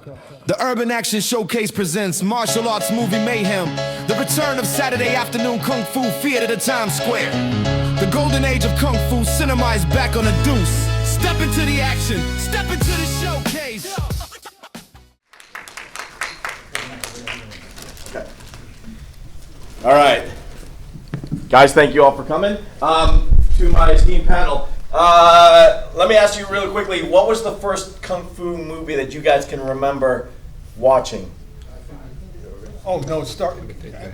The Urban Action Showcase presents Martial Arts Movie Mayhem, the return of Saturday afternoon Kung Fu theater to Times Square. The golden age of Kung Fu cinema is back on the Deuce. Step into the action, step into the showcase. All right. Guys, thank you all for coming. To my esteemed panel, let me ask you really quickly, what was the first Kung Fu movie that you guys can remember watching? Oh, no, start,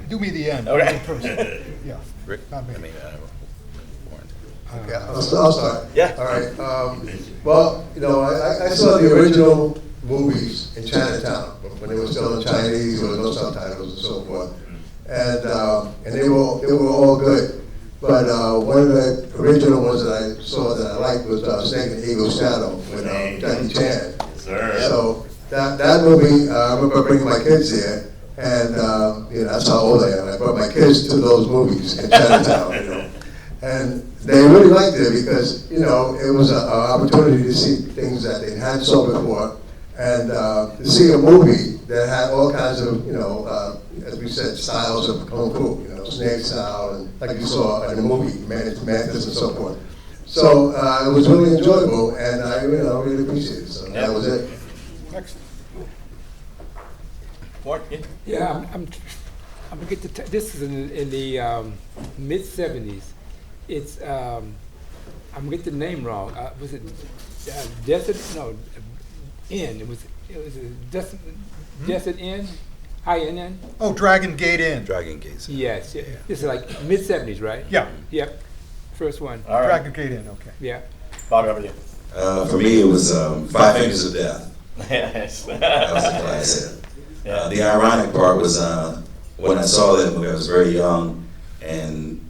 do me the end. Okay. Yeah. Rick? Not me. Okay, I'll start. Yeah. All right. Well, you know, I saw the original movies in Chinatown when they were still in Chinese. There was no subtitles and so forth, and they were all good. But one of the original ones that I saw that I liked was Snake and Eagle's Shadow with Jackie Chan. Yes, sir. So that movie, I remember bringing my kids there, and you know, that's how old I am. I brought my kids to those movies in Chinatown, you know, and they really liked it because, you know, it was an opportunity to see things that they hadn't saw before, and to see a movie that had all kinds of, you know, as we said, styles of Kung Fu, you know, snake style, and like you saw in the movie, Mantis and so forth. So it was really enjoyable, and I, you know, really appreciate it. So that was it. Excellent. Yeah, I'm gonna get to this is in the mid '70s. It's I'm gonna get the name wrong. Was it Desert? No, Inn. It was a Desert Inn, INN. Oh, Dragon Gate Inn. Dragon Gates. Yes, yeah. This is like mid '70s, right? Yeah. Yep. First one. All right. Dragon Gate Inn, okay. Yeah. Bobby, over to you. For me, it was Five Fingers of Death. Yes. That was a classic. Yeah. The ironic part was when I saw that movie, I was very young, and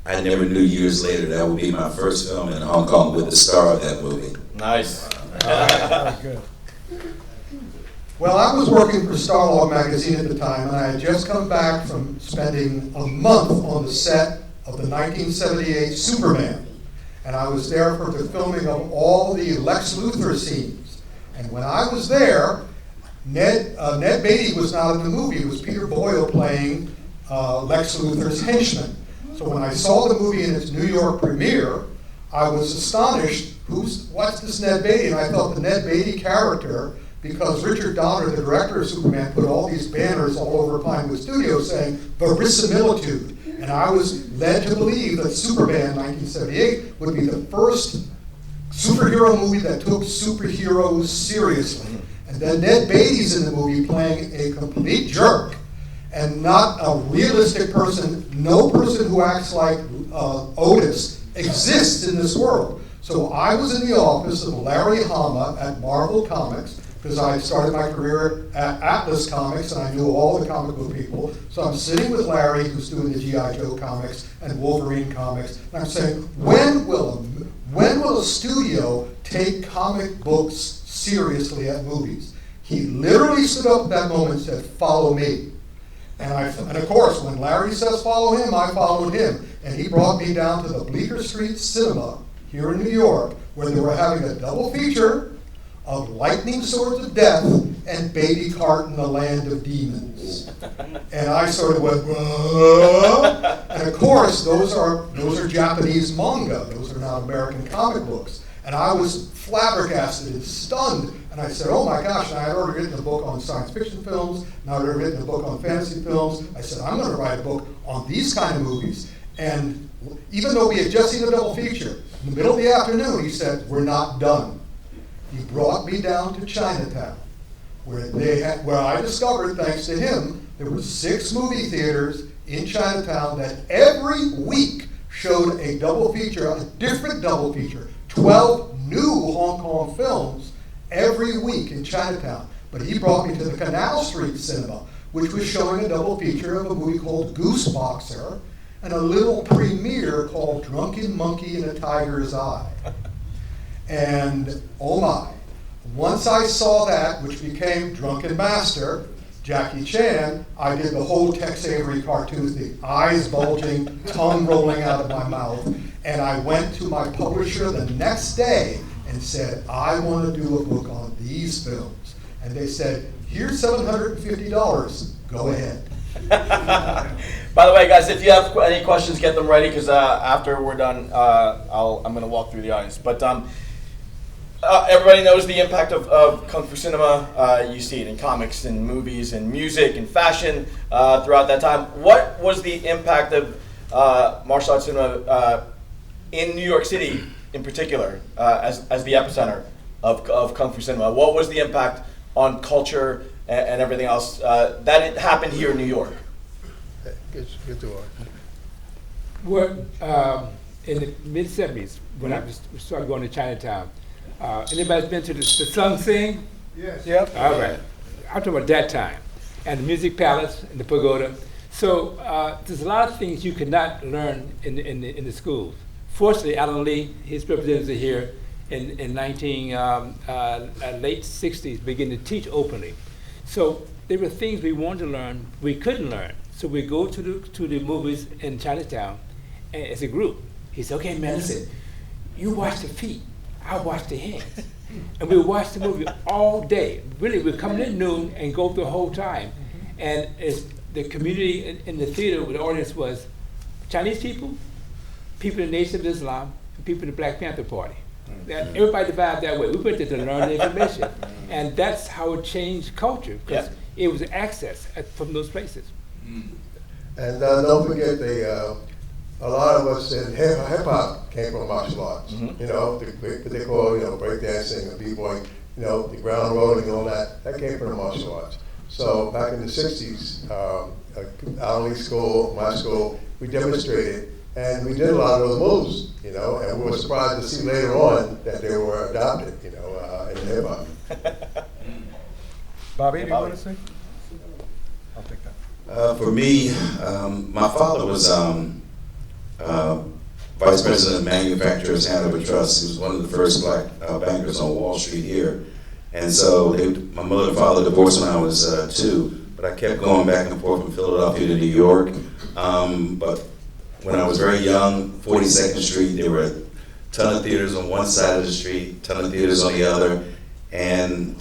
I never knew years later that would be my first film in Hong Kong with the star of that movie. Nice. Very good. Well, I was working for Starlog magazine at the time, and I had just come back from spending a month on the set of the 1978 Superman. And I was there for the filming of all the Lex Luthor scenes. And when I was there, Ned Beatty was not in the movie. It was Peter Boyle playing Lex Luthor's henchman. So when I saw the movie in its New York premiere, I was astonished, what's this Ned Beatty? And I thought the Ned Beatty character, because Richard Donner, the director of Superman, put all these banners all over Pinewood Studios saying verisimilitude. And I was led to believe that Superman 1978 would be the first superhero movie that took superheroes seriously. And then Ned Beatty's in the movie playing a complete jerk and not a realistic person. No person who acts like Otis exists in this world. So I was in the office of Larry Hama at Marvel Comics, because I had started my career at Atlas Comics and I knew all the comic book people. So I'm sitting with Larry, who's doing the G.I. Joe comics and Wolverine comics, and I'm saying, when will a studio take comic books seriously at movies? He literally stood up at that moment and said, follow me. And of course, when Larry says follow him, I followed him. And he brought me down to the Bleecker Street Cinema here in New York, where they were having a double feature of Lightning Swords of Death and Baby Cart in the Land of Demons. And I sort of went, whoa. And of course, those are Japanese manga. Those are not American comic books. And I was flabbergasted and stunned. And I said, oh my gosh, and I had already written a book on science fiction films, and I had already written a book on fantasy films. I said, I'm going to write a book on these kind of movies. And even though we had just seen a double feature, in the middle of the afternoon, he said, we're not done. He brought me down to Chinatown, where I discovered, thanks to him, there were 6 movie theaters in Chinatown that every week showed a double feature, a different double feature, 12 new Hong Kong films every week in Chinatown. But he brought me to the Canal Street Cinema, which was showing a double feature of a movie called Goose Boxer and a little premiere called Drunken Monkey in a Tiger's Eye. And oh my, once I saw that, which became Drunken Master, Jackie Chan, I did the whole Tex Avery cartoon thing, eyes bulging, tongue rolling out of my mouth, and I went to my publisher the next day and said, I want to do a book on these films. and they said, here's $750, go ahead. By the way, guys, if you have any questions, get them ready, because after we're done, I'm going to walk through the audience. But everybody knows the impact of Kung Fu cinema. You see it in comics and movies and music and fashion throughout that time. What was the impact of martial arts cinema in New York City in particular as the epicenter of Kung Fu cinema? What was the impact on culture and everything else that it happened here in New York? Good to work. Well, in the mid-70s, when I started going to Chinatown, anybody's been to the Sung Sing? Yes. Yep. All right. I'm talking about that time. And the Music Palace and the Pagoda. So there's a lot of things you could not learn in the schools. Fortunately, Alan Lee, his representatives are here in late 60s, begin to teach openly. So there were things we wanted to learn, we couldn't learn. So we go to the movies in Chinatown and as a group. He said, okay, man, listen, you watch the feet, I watch the hands. And we watch the movie all day. Really, we're coming in noon and go the whole time. And it's the community in the theater, the audience was Chinese people, people in the Nation of Islam, and people in the Black Panther Party. That everybody divided that way. We went there to learn the information. And that's how it changed culture, because it was access from those places. And don't forget, a lot of us in hip hop came from martial arts. You know, what they call, breakdancing and b-boying, the ground rolling and all that. That came from the martial arts. So back in the '60s, our school, my school, we demonstrated, and we did a lot of those moves. And we were surprised to see later on that they were adopted. In hip hop. Bobby, do you want to say? I'll take that. For me, my father was Vice President of Manufacturers Hanover Trust. He was one of the first black bankers on Wall Street here. And so my mother and father divorced when I was 2, but I kept going back and forth from Philadelphia to New York. But when I was very young, 42nd Street, there were a ton of theaters on one side of the street, ton of theaters on the other. And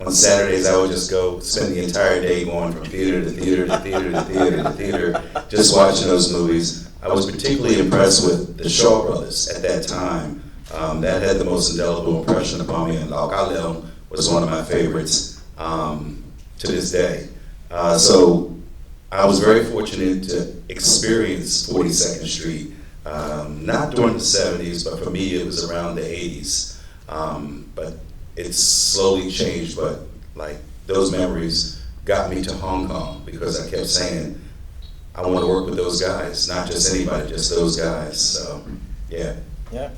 on Saturdays, I would just go spend the entire day going from theater to theater to theater to theater to theater, just watching those movies. I was particularly impressed with the Shaw Brothers at that time. That had the most indelible impression upon me, and Lau Ka Leong was one of my favorites to this day. So I was very fortunate to experience 42nd Street, not during the 70s, but for me it was around the 80s. But it's slowly changed, but like those memories got me to Hong Kong because I kept saying, I want to work with those guys, not just anybody, just those guys. So, yeah. Yeah.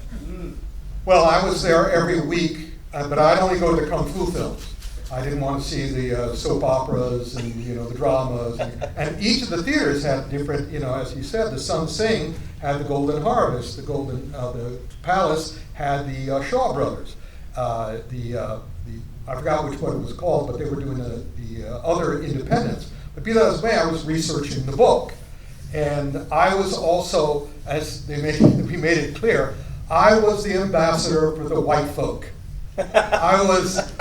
Well, I was there every week, but I'd only go to the Kung Fu films. I didn't want to see the soap operas and the dramas. And each of the theaters had different, as you said, the Sun Sing had the Golden Harvest, the Palace had the Shaw Brothers. I forgot which one it was called, but they were doing the other independents. But be that as may, I was researching the book. And I was also, as we made it clear, I was the ambassador for the white folk. I was,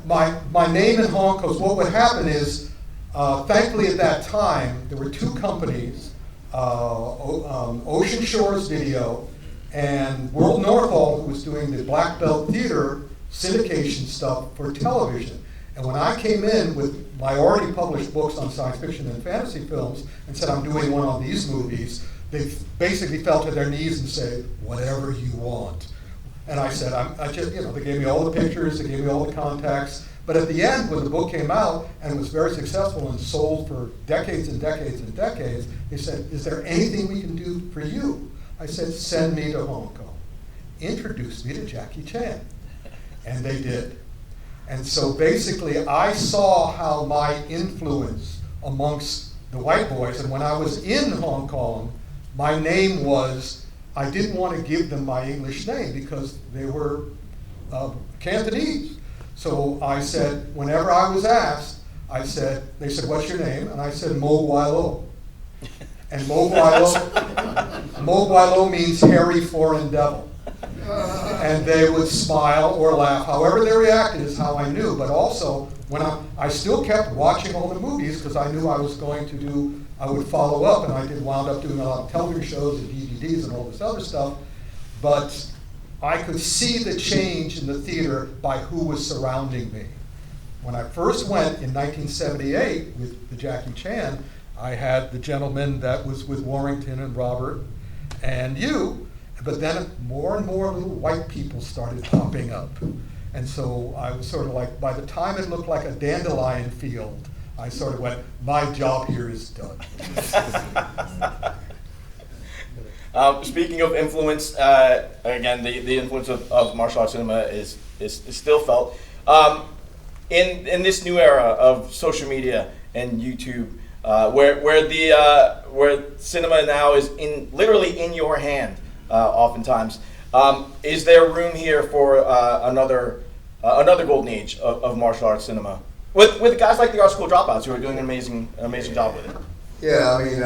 my name in Hong Kong, because what would happen is, thankfully at that time, there were 2 companies, Ocean Shores Video and World Northall, who was doing the Black Belt Theater syndication stuff for television. And when I came in with my already published books on science fiction and fantasy films and said I'm doing one on these movies, they basically fell to their knees and said, whatever you want. And I said, I just, they gave me all the pictures, they gave me all the contacts. But at the end, when the book came out and was very successful and sold for decades and decades and decades, they said, is there anything we can do for you? I said, send me to Hong Kong. Introduce me to Jackie Chan. And they did. And so basically, I saw how my influence amongst the white boys, and when I was in Hong Kong, my name was, I didn't want to give them my English name because they were Cantonese. So I said, whenever I was asked, they said, what's your name? And I said, Mo Wai Lo. And Mo Wai Lo means hairy foreign devil. And they would smile or laugh. However they reacted is how I knew. But also, when I still kept watching all the movies because I knew I was going to do, I would follow up, and I did wound up doing a lot of television shows and DVDs and all this other stuff. But I could see the change in the theater by who was surrounding me. When I first went in 1978 with the Jackie Chan, I had the gentleman that was with Warrington and Robert and you, but then more and more little white people started popping up. And so I was sort of like, by the time it looked like a dandelion field, I sort of went, my job here is done. Speaking of influence, again, the influence of martial arts cinema is still felt. In this new era of social media and YouTube, where cinema now is literally in your hand, oftentimes, is there room here for another golden age of martial arts cinema with guys like the art school dropouts who are doing an amazing job with it? Yeah, I mean,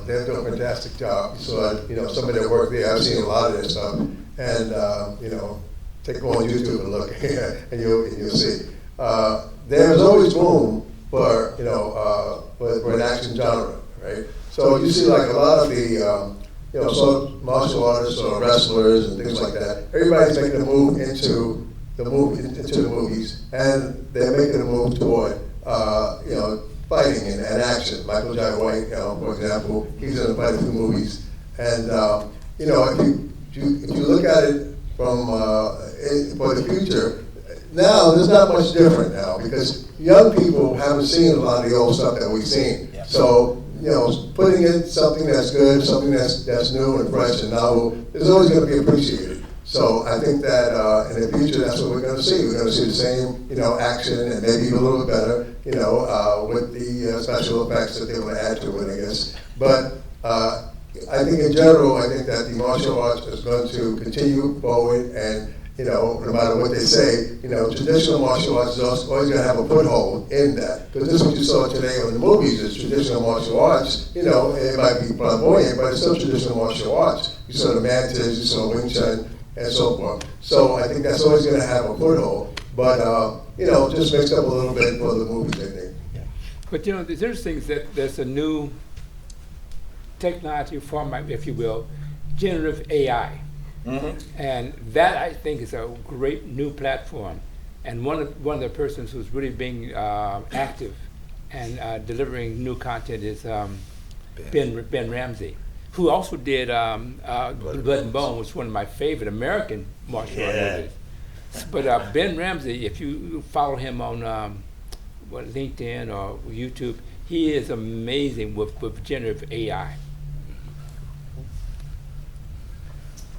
they're doing a fantastic job. So, some of their work there, I've seen a lot of their stuff, and go on YouTube and look, and you'll see. There's always room for for an action genre, right? So you see like a lot of the so martial artists or wrestlers and things like that. Everybody's making a move into the movies, and they're making a move toward fighting and action. Michael Jai White, for example, he's in quite a few movies, and if you look at it from for the future. Now, there's not much different now because young people haven't seen a lot of the old stuff that we've seen. Yep. So, putting in something that's good, something that's new and fresh and novel is always going to be appreciated. So I think that in the future, that's what we're going to see. We're going to see the same, action and maybe even a little bit better, with the special effects that they want to add to it, I guess. But I think in general, I think that the martial arts is going to continue forward and no matter what they say, traditional martial arts is always going to have a foothold in that. Because this is what you saw today on the movies is traditional martial arts. It might be flamboyant, but it's still traditional martial arts. You saw the Mantis, you saw Wing Chun, and so forth. So I think that's always going to have a foothold. But, just mixed up a little bit for the movies, I think. Yeah. But, the interesting is that there's a new technology format, if you will, generative AI. Mm-hmm. And that, I think, is a great new platform. And one of the persons who's really being active and delivering new content is Ben Ramsey, who also did Blood and Bone, which is one of my favorite American martial art movies. But Ben Ramsey, if you follow him on LinkedIn or YouTube, he is amazing with generative AI.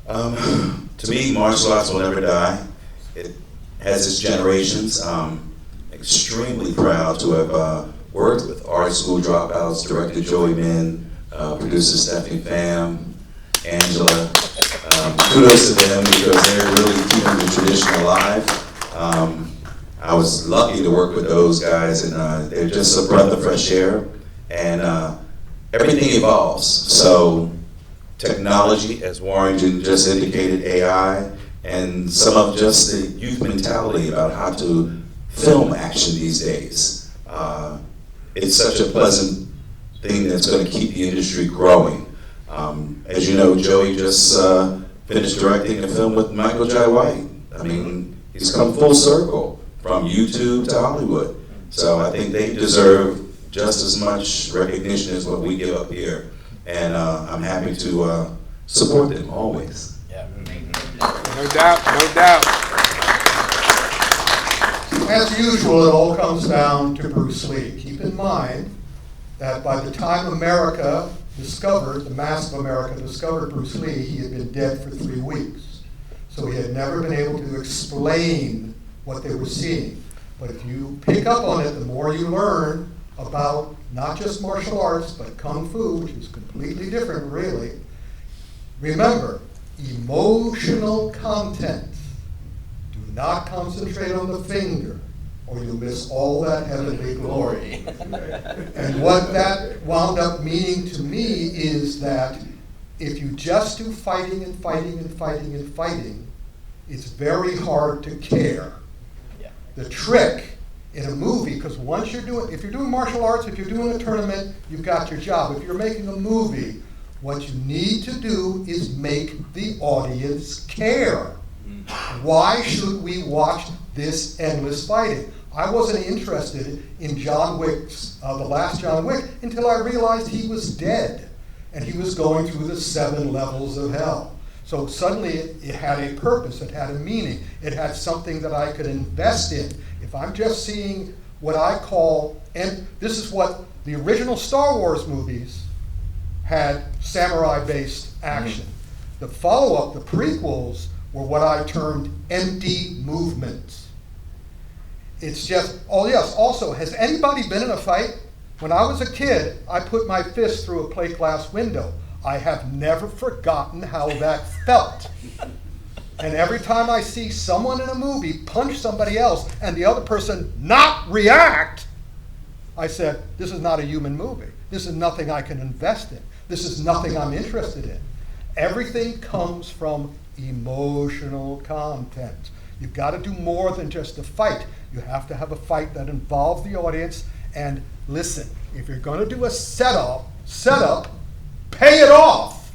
To me, martial arts will never die. It has its generations. Extremely proud to have worked with art school dropouts, director Joey Min, producer Stephanie Pham, Angela. Kudos to them because they're really keeping the tradition alive. I was lucky to work with those guys, and they're just a breath of fresh air. And everything evolves. So technology, as Warrington just indicated, AI, and some of just the youth mentality about how to film action these days. It's such a pleasant thing that's going to keep the industry growing. As you know, Joey just finished directing a film with Michael Jai White. I mean, he's come full circle from YouTube to Hollywood. So I think they deserve just as much recognition as what we give up here. And I'm happy to support them always. Yeah. No doubt, no doubt. As usual, it all comes down to Bruce Lee. Keep in mind that by the time America discovered, the mass of America discovered Bruce Lee, he had been dead for 3 weeks. So he had never been able to explain what they were seeing. But if you pick up on it, the more you learn about not just martial arts, but Kung Fu, which is completely different, really. Remember, emotional content. Do not concentrate on the finger, or you'll miss all that heavenly glory. And what that wound up meaning to me is that if you just do fighting and fighting and fighting and fighting, it's very hard to care. Yeah. The trick in a movie, because once if you're doing martial arts, if you're doing a tournament, you've got your job. If you're making a movie, what you need to do is make the audience care. Why should we watch this endless fighting? I wasn't interested in John Wick's, the last John Wick, until I realized he was dead. And he was going through the 7 levels of hell. So suddenly it had a purpose, it had a meaning, it had something that I could invest in. If I'm just seeing what I call, and this is what the original Star Wars movies had, samurai-based action. The follow-up, the prequels, were what I termed empty movements. It's just, oh yes, also, has anybody been in a fight? When I was a kid, I put my fist through a plate glass window. I have never forgotten how that felt. And every time I see someone in a movie punch somebody else and the other person not react, I said, this is not a human movie. This is nothing I can invest in. This is nothing I'm interested in. Everything comes from emotional content. You've got to do more than just a fight. You have to have a fight that involves the audience. And listen, if you're going to do a setup, pay it off.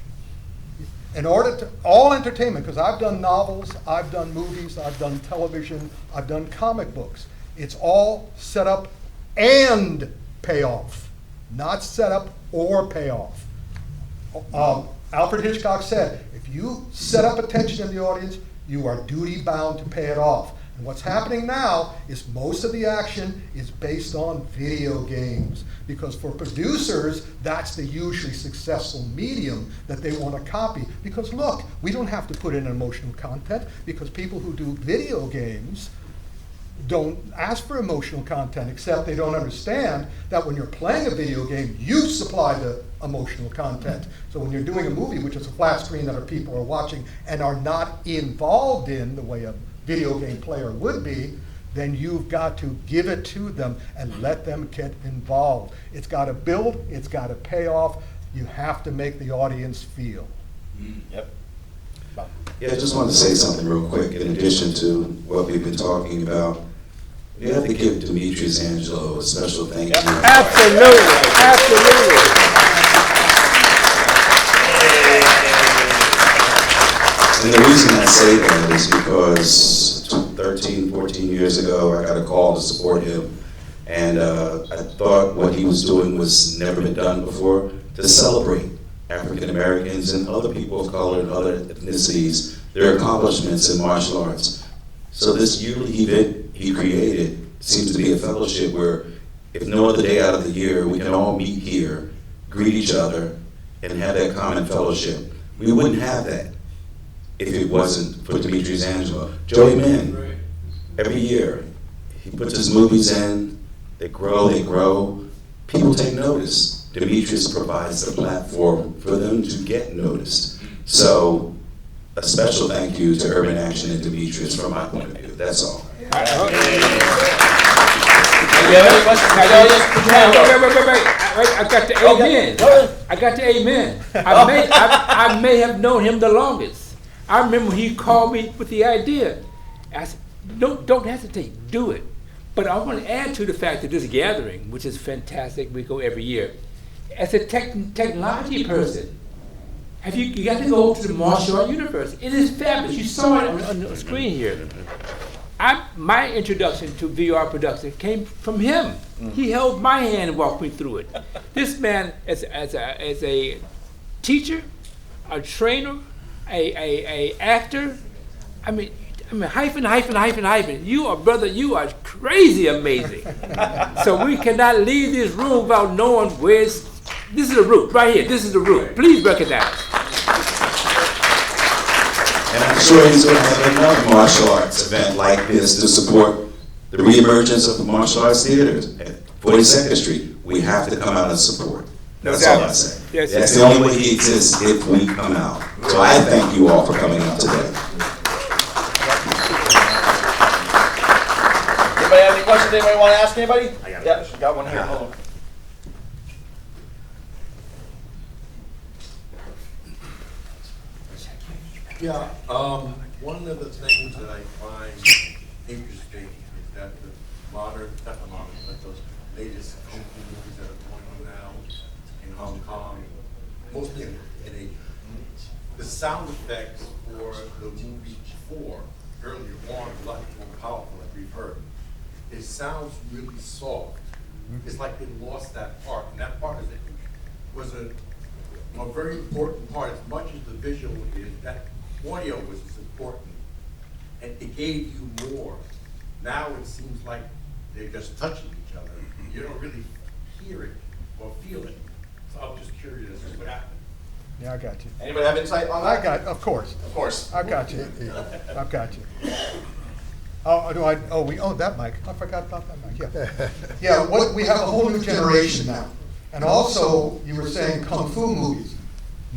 In order to, all entertainment, because I've done novels, I've done movies, I've done television, I've done comic books. It's all set up and payoff, not set up or payoff. Alfred Hitchcock said, if you set up attention in the audience, you are duty bound to pay it off. And what's happening now is most of the action is based on video games, because for producers, that's the usually successful medium that they want to copy. Because look, we don't have to put in emotional content, because people who do video games don't ask for emotional content, except they don't understand that when you're playing a video game, you supply the emotional content. So when you're doing a movie, which is a flat screen that people are watching and are not involved in the way a video game player would be, then you've got to give it to them and let them get involved. It's got to build, it's got to pay off. You have to make the audience feel. Yep. Yeah, I just wanted to say something real quick. In addition to what we've been talking about, we have to give Demetrius Angelo a special thank you. Absolutely, absolutely. And the reason I say that is because 13, 14 years ago, I got a call to support him. And I thought what he was doing was never been done before, to celebrate African Americans and other people of color and other ethnicities, their accomplishments in martial arts. So this yearly event he created seems to be a fellowship where, if no other day out of the year, we can all meet here, greet each other, and have that common fellowship. We wouldn't have that if it wasn't for Demetrius Angelo. Joey Mann, every year, he puts his movies in, they grow, people take notice. Demetrius provides the platform for them to get noticed. So, a special thank you to Urban Action and Demetrius from my point of view, that's all. Wait, I got the amen. I got the amen. I may have known him the longest. I remember he called me with the idea. I said, don't hesitate, do it. But I want to add to the fact that this gathering, which is fantastic, we go every year. As a technology person, you got to go to the martial art universe. It is fabulous. You saw it on the screen here. My introduction to VR production came from him. He held my hand and walked me through it. This man, as a teacher, a trainer, a actor, I mean, hyphen. You are crazy amazing. So we cannot leave this room without knowing where's. This is the root, right here. This is the root. Please recognize. And I'm sure he's going to have another martial arts event like this to support the reemergence of the martial arts theaters at 42nd Street. We have to come out and support. That's all I say. Yes, That's the only way he exists, if we come out. So I thank you all for coming out today. Anybody have any questions anybody want to ask anybody? I got a question. Got one here. Hold on. Yeah, one of the things that I find interesting is that the modern, not the modern, but those latest kung fu movies that are going on now in Hong Kong, mostly in Asia, the sound effects for the movie before, earlier on, a lot more powerful, like we've heard. It sounds really soft. It's like they lost that part, and that part was a very important part. As much as the visual is, that audio was as important, and it gave you more. Now it seems like they're just touching each other. You don't really hear it or feel it. So I'm just curious as to what happened. Yeah, I got you. Anybody have insight on that? I got, of course. Of course. I've got you. I've got you. That mic. I forgot about that mic, yeah. Yeah, we have a whole new generation now. And also, you were saying kung fu movies.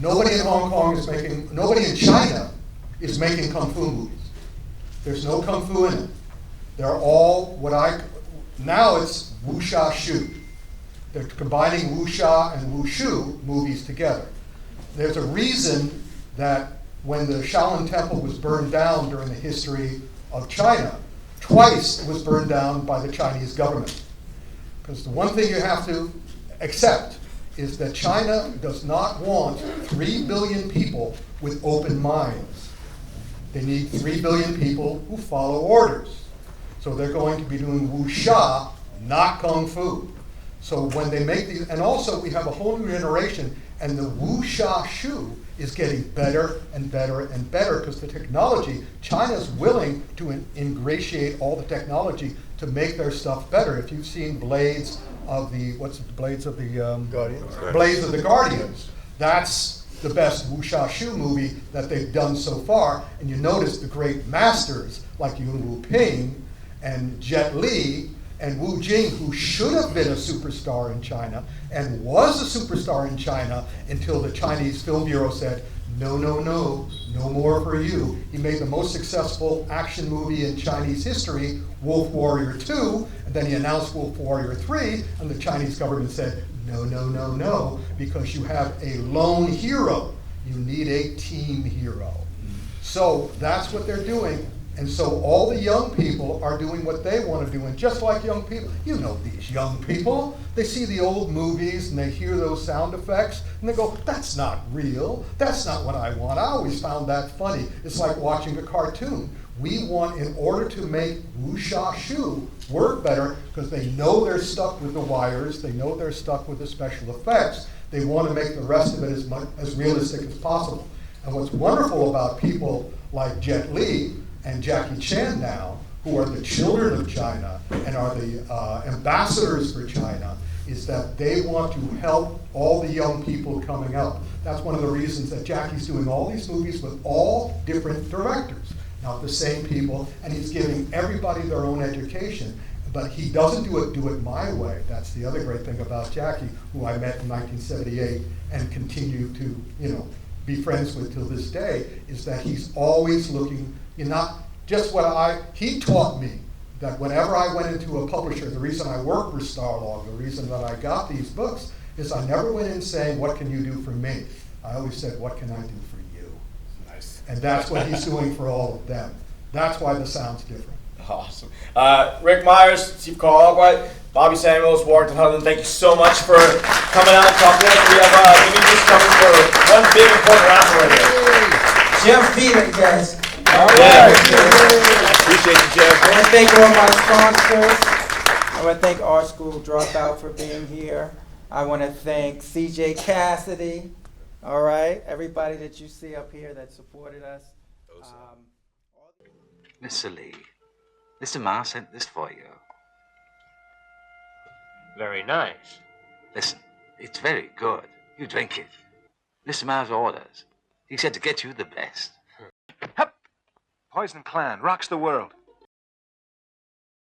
Nobody in Hong Kong is making, nobody in China is making kung fu movies. There's no kung fu in it. They're all now it's wuxia shu. They're combining wuxia and wushu movies together. There's a reason that when the Shaolin Temple was burned down during the history of China, twice it was burned down by the Chinese government. Because the one thing you have to accept is that China does not want 3 billion people with open minds. They need 3 billion people who follow orders. So they're going to be doing wuxia, not kung fu. So when they make these, and also we have a whole new generation, and the wuxia shu is getting better and better and better because the technology, China's willing to ingratiate all the technology to make their stuff better. If you've seen Blades of the, Blades of the Guardians, that's the best wuxia shu movie that they've done so far. And you notice the great masters like Yuen Wu-ping and Jet Li and Wu Jing, who should have been a superstar in China and was a superstar in China until the Chinese Film Bureau said, no, no, no, no more for you. He made the most successful action movie in Chinese history, Wolf Warrior 2, and then he announced Wolf Warrior 3, and the Chinese government said, no, no, no, no, because you have a lone hero. You need a team hero. So that's what they're doing. And so all the young people are doing what they want to do. And just like young people, you know these young people, they see the old movies and they hear those sound effects and they go, that's not real. That's not what I want. I always found that funny. It's like watching a cartoon. We want, in order to make wuxia shu work better, because they know they're stuck with the wires, they know they're stuck with the special effects, they want to make the rest of it as realistic as possible. And what's wonderful about people like Jet Li and Jackie Chan now, who are the children of China and are the ambassadors for China, is that they want to help all the young people coming up. That's one of the reasons that Jackie's doing all these movies with all different directors, not the same people, and he's giving everybody their own education. But he doesn't do it my way. That's the other great thing about Jackie, who I met in 1978 and continue to, be friends with till this day, is that he's always looking, not just he taught me that whenever I went into a publisher, the reason I worked for Starlog, the reason that I got these books, is I never went in saying, what can you do for me? I always said, what can I do for you? Nice. And that's what he's doing for all of them. That's why the sound's different. Awesome. RIC Meyers, SIFU CARL ALBRIGht, Bobby Samuels, Warrington Hudlin, thank you so much for coming out and talking to us. We have images coming for one big important rapper right here. Jeff Feeling, guys. All right. Appreciate you, Jeff. I want to thank all my sponsors. I want to thank Art School Dropout for being here. I want to thank CJ Cassidy. All right, everybody that you see up here that supported us. Mr. Lee, Mr. Ma sent this for you. Very nice. Listen, it's very good. You drink it. Mr. Ma's orders. He said to get you the best. Hup! Poison Clan rocks the world.